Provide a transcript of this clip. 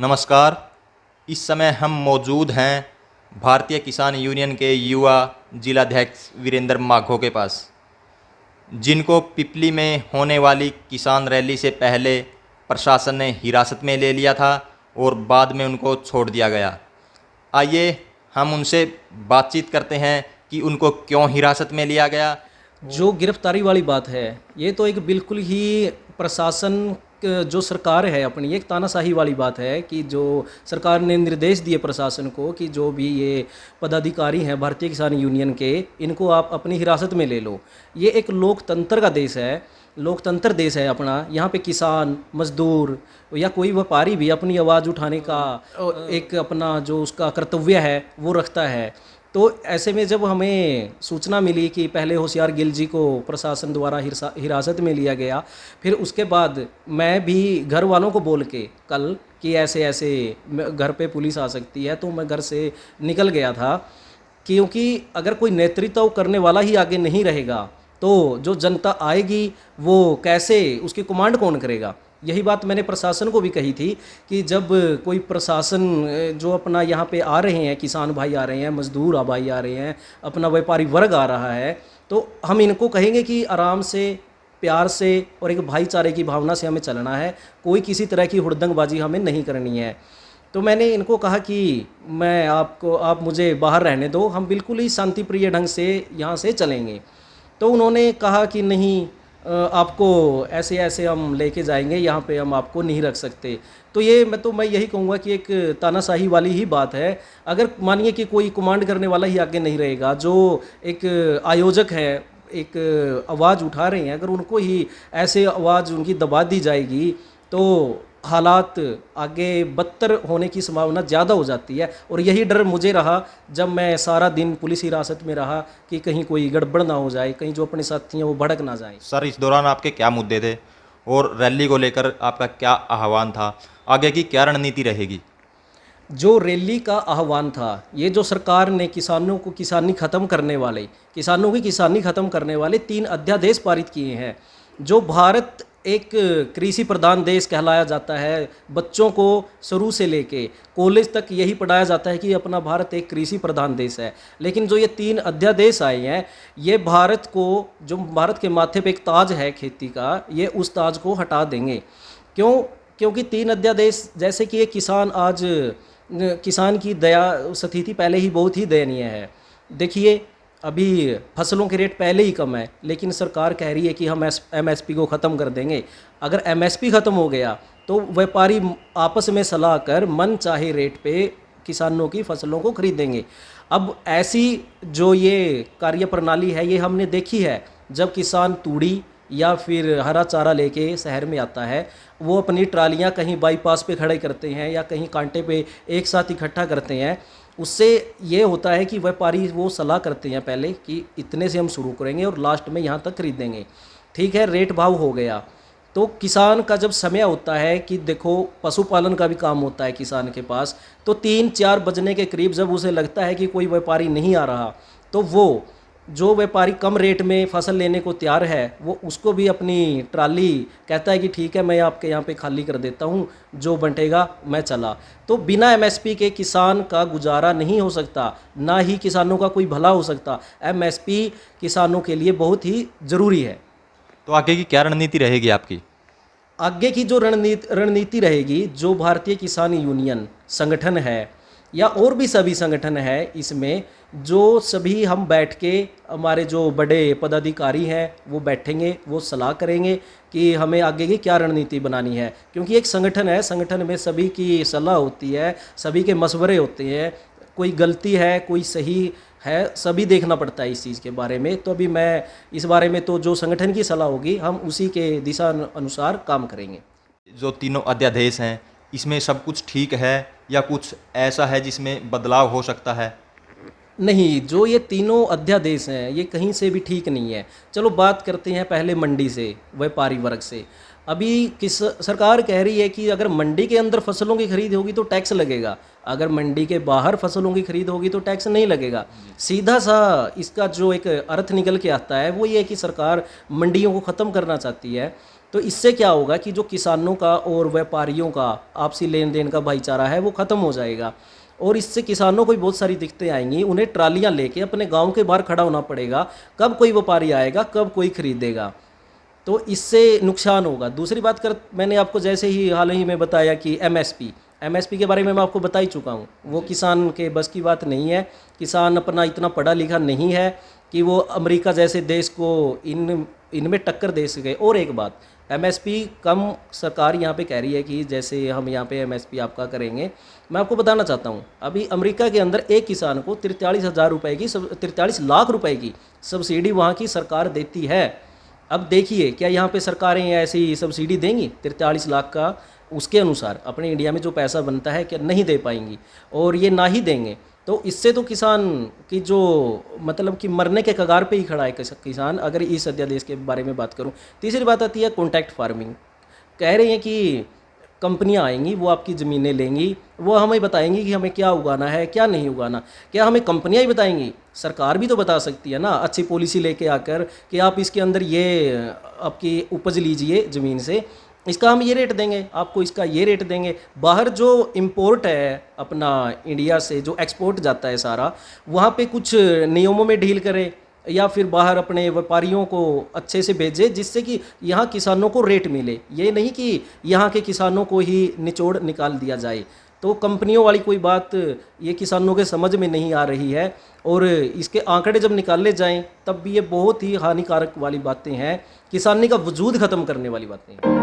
नमस्कार। इस समय हम मौजूद हैं भारतीय किसान यूनियन के युवा जिलाध्यक्ष वीरेंद्र माघो के पास, जिनको पिपली में होने वाली किसान रैली से पहले प्रशासन ने हिरासत में ले लिया था और बाद में उनको छोड़ दिया गया। आइए हम उनसे बातचीत करते हैं कि उनको क्यों हिरासत में लिया गया। जो गिरफ्तारी वाली बात है, ये तो एक बिल्कुल ही प्रशासन जो सरकार है अपनी, एक तानाशाही वाली बात है कि जो सरकार ने निर्देश दिए प्रशासन को कि जो भी ये पदाधिकारी हैं भारतीय किसान यूनियन के, इनको आप अपनी हिरासत में ले लो। ये एक लोकतंत्र का देश है, लोकतंत्र देश है अपना। यहाँ पे किसान, मजदूर या कोई व्यापारी भी अपनी आवाज़ उठाने का एक अपना जो उसका कर्तव्य है वो रखता है। तो ऐसे में जब हमें सूचना मिली कि पहले होशियार गिल जी को प्रशासन द्वारा हिरासत में लिया गया, फिर उसके बाद मैं भी घर वालों को बोल के कल कि ऐसे ऐसे घर पे पुलिस आ सकती है, तो मैं घर से निकल गया था। क्योंकि अगर कोई नेतृत्व करने वाला ही आगे नहीं रहेगा तो जो जनता आएगी वो कैसे, उसकी कमांड कौन करेगा। यही बात मैंने प्रशासन को भी कही थी कि जब कोई प्रशासन जो अपना यहाँ पे आ रहे हैं, किसान भाई आ रहे हैं, मजदूर भाई आ रहे हैं, अपना व्यापारी वर्ग आ रहा है, तो हम इनको कहेंगे कि आराम से, प्यार से और एक भाईचारे की भावना से हमें चलना है। कोई किसी तरह की हुड़दंगबाजी हमें नहीं करनी है। तो मैंने इनको कहा कि आप मुझे बाहर रहने दो, हम बिल्कुल ही शांतिप्रिय ढंग से यहाँ से चलेंगे। तो उन्होंने कहा कि नहीं, आपको ऐसे ऐसे हम लेके जाएंगे, यहाँ पे हम आपको नहीं रख सकते। तो ये मैं यही कहूँगा कि एक तानाशाही वाली ही बात है। अगर मानिए कि कोई कमांड करने वाला ही आगे नहीं रहेगा, जो एक आयोजक है, एक आवाज़ उठा रहे हैं, अगर उनको ही ऐसे आवाज़ उनकी दबा दी जाएगी तो हालात आगे बदतर होने की संभावना ज़्यादा हो जाती है। और यही डर मुझे रहा जब मैं सारा दिन पुलिस हिरासत में रहा कि कहीं कोई गड़बड़ ना हो जाए, कहीं जो अपने साथी हैं वो भड़क ना जाए। सर, इस दौरान आपके क्या मुद्दे थे और रैली को लेकर आपका क्या आह्वान था? आगे की क्या रणनीति रहेगी? जो रैली का आह्वान था, ये जो सरकार ने किसानों की किसानी ख़त्म करने वाले 3 अध्यादेश पारित किए हैं। जो भारत एक कृषि प्रधान देश कहलाया जाता है, बच्चों को शुरू से लेके कॉलेज तक यही पढ़ाया जाता है कि अपना भारत एक कृषि प्रधान देश है। लेकिन जो ये 3 अध्यादेश आए हैं, ये भारत को, जो भारत के माथे पे एक ताज है खेती का, ये उस ताज को हटा देंगे। क्यों? क्योंकि 3 अध्यादेश, जैसे कि एक किसान की दया स्थिति पहले ही बहुत ही दयनीय है। देखिए, अभी फसलों के रेट पहले ही कम है, लेकिन सरकार कह रही है कि हम एमएसपी को ख़त्म कर देंगे। अगर एमएसपी ख़त्म हो गया तो व्यापारी आपस में सलाह कर मन चाहे रेट पे किसानों की फसलों को खरीदेंगे। अब ऐसी जो ये कार्य प्रणाली है, ये हमने देखी है। जब किसान तूड़ी या फिर हरा चारा लेके शहर में आता है, वो अपनी ट्रालियां कहीं बाईपास पे खड़े करते हैं या कहीं कांटे पे एक साथ इकट्ठा करते हैं। उससे ये होता है कि व्यापारी वो सलाह करते हैं पहले कि इतने से हम शुरू करेंगे और लास्ट में यहाँ तक खरीदेंगे। ठीक है, रेट भाव हो गया। तो किसान का जब समय होता है कि देखो, पशुपालन का भी काम होता है किसान के पास, तो 3-4 बजने के करीब जब उसे लगता है कि कोई व्यापारी नहीं आ रहा, तो वो जो व्यापारी कम रेट में फसल लेने को तैयार है, वो उसको भी अपनी ट्राली कहता है कि ठीक है, मैं आपके यहाँ पे खाली कर देता हूँ, जो बंटेगा मैं चला। तो बिना एमएसपी के किसान का गुजारा नहीं हो सकता, ना ही किसानों का कोई भला हो सकता। एमएसपी किसानों के लिए बहुत ही ज़रूरी है। तो आगे की क्या रणनीति रहेगी आपकी? आगे की जो रणनीति रहेगी, जो भारतीय किसान यूनियन संगठन है या और भी सभी संगठन है, इसमें जो सभी हम बैठ के, हमारे जो बड़े पदाधिकारी हैं वो बैठेंगे, वो सलाह करेंगे कि हमें आगे की क्या रणनीति बनानी है। क्योंकि एक संगठन है, संगठन में सभी की सलाह होती है, सभी के मशवरे होते हैं। कोई गलती है, कोई सही है, सभी देखना पड़ता है इस चीज़ के बारे में। तो अभी मैं इस बारे में, तो जो संगठन की सलाह होगी हम उसी के दिशा अनुसार काम करेंगे। जो तीनों अध्यादेश हैं, इसमें सब कुछ ठीक है या कुछ ऐसा है जिसमें बदलाव हो सकता है? नहीं, जो ये तीनों अध्यादेश हैं ये कहीं से भी ठीक नहीं है। चलो बात करते हैं पहले मंडी से, व्यापारी वर्ग से। अभी किस सरकार कह रही है कि अगर मंडी के अंदर फसलों की खरीद होगी तो टैक्स लगेगा, अगर मंडी के बाहर फसलों की खरीद होगी तो टैक्स नहीं लगेगा। सीधा सा इसका जो एक अर्थ निकल के आता है वो ये है कि सरकार मंडियों को ख़त्म करना चाहती है। तो इससे क्या होगा कि जो किसानों का और व्यापारियों का आपसी लेन देन का भाईचारा है वो ख़त्म हो जाएगा, और इससे किसानों को भी बहुत सारी दिक्कतें आएंगी। उन्हें ट्रालियां लेके अपने गांव के बाहर खड़ा होना पड़ेगा, कब कोई व्यापारी आएगा, कब कोई खरीदेगा, तो इससे नुकसान होगा। दूसरी बात कर, मैंने आपको जैसे ही हाल ही में बताया कि एमएसपी के बारे में मैं आपको बता ही चुका हूँ, वो किसान के बस की बात नहीं है। किसान अपना इतना पढ़ा लिखा नहीं है कि वो अमेरिका जैसे देश को इनमें टक्कर दे सके। और एक बात, एमएसपी कम सरकार यहाँ पे कह रही है कि जैसे हम यहाँ पे एमएसपी आपका करेंगे। मैं आपको बताना चाहता हूँ, अभी अमेरिका के अंदर एक किसान को 43,000 रुपये की 43 लाख रुपए की सब्सिडी वहाँ की सरकार देती है। अब देखिए क्या यहाँ पे सरकारें ऐसी सब्सिडी देंगी 43 लाख का, उसके अनुसार अपने इंडिया में जो पैसा बनता है क्या नहीं दे पाएंगी, और ये ना ही देंगे तो इससे तो किसान की जो मतलब कि मरने के कगार पे ही खड़ा है किसान, अगर इस अध्यादेश के बारे में बात करूं। तीसरी बात आती है कॉन्ट्रैक्ट फार्मिंग। कह रहे हैं कि कंपनियां आएंगी, वो आपकी ज़मीनें लेंगी, वो हमें बताएंगी कि हमें क्या उगाना है क्या नहीं उगाना। क्या हमें कंपनियां ही बताएंगी? सरकार भी तो बता सकती है ना, अच्छी पॉलिसी लेके आकर कि आप इसके अंदर ये आपकी उपज लीजिए ज़मीन से, इसका हम ये रेट देंगे आपको, इसका ये रेट देंगे। बाहर जो इंपोर्ट है अपना इंडिया से, जो एक्सपोर्ट जाता है सारा, वहाँ पे कुछ नियमों में ढील करे, या फिर बाहर अपने व्यापारियों को अच्छे से भेजे जिससे कि यहाँ किसानों को रेट मिले। ये नहीं कि यहाँ के किसानों को ही निचोड़ निकाल दिया जाए। तो कंपनियों वाली कोई बात ये किसानों के समझ में नहीं आ रही है, और इसके आंकड़े जब निकाले जाएं तब भी ये बहुत ही हानिकारक वाली बातें हैं, किसानी का वजूद ख़त्म करने वाली बातें हैं।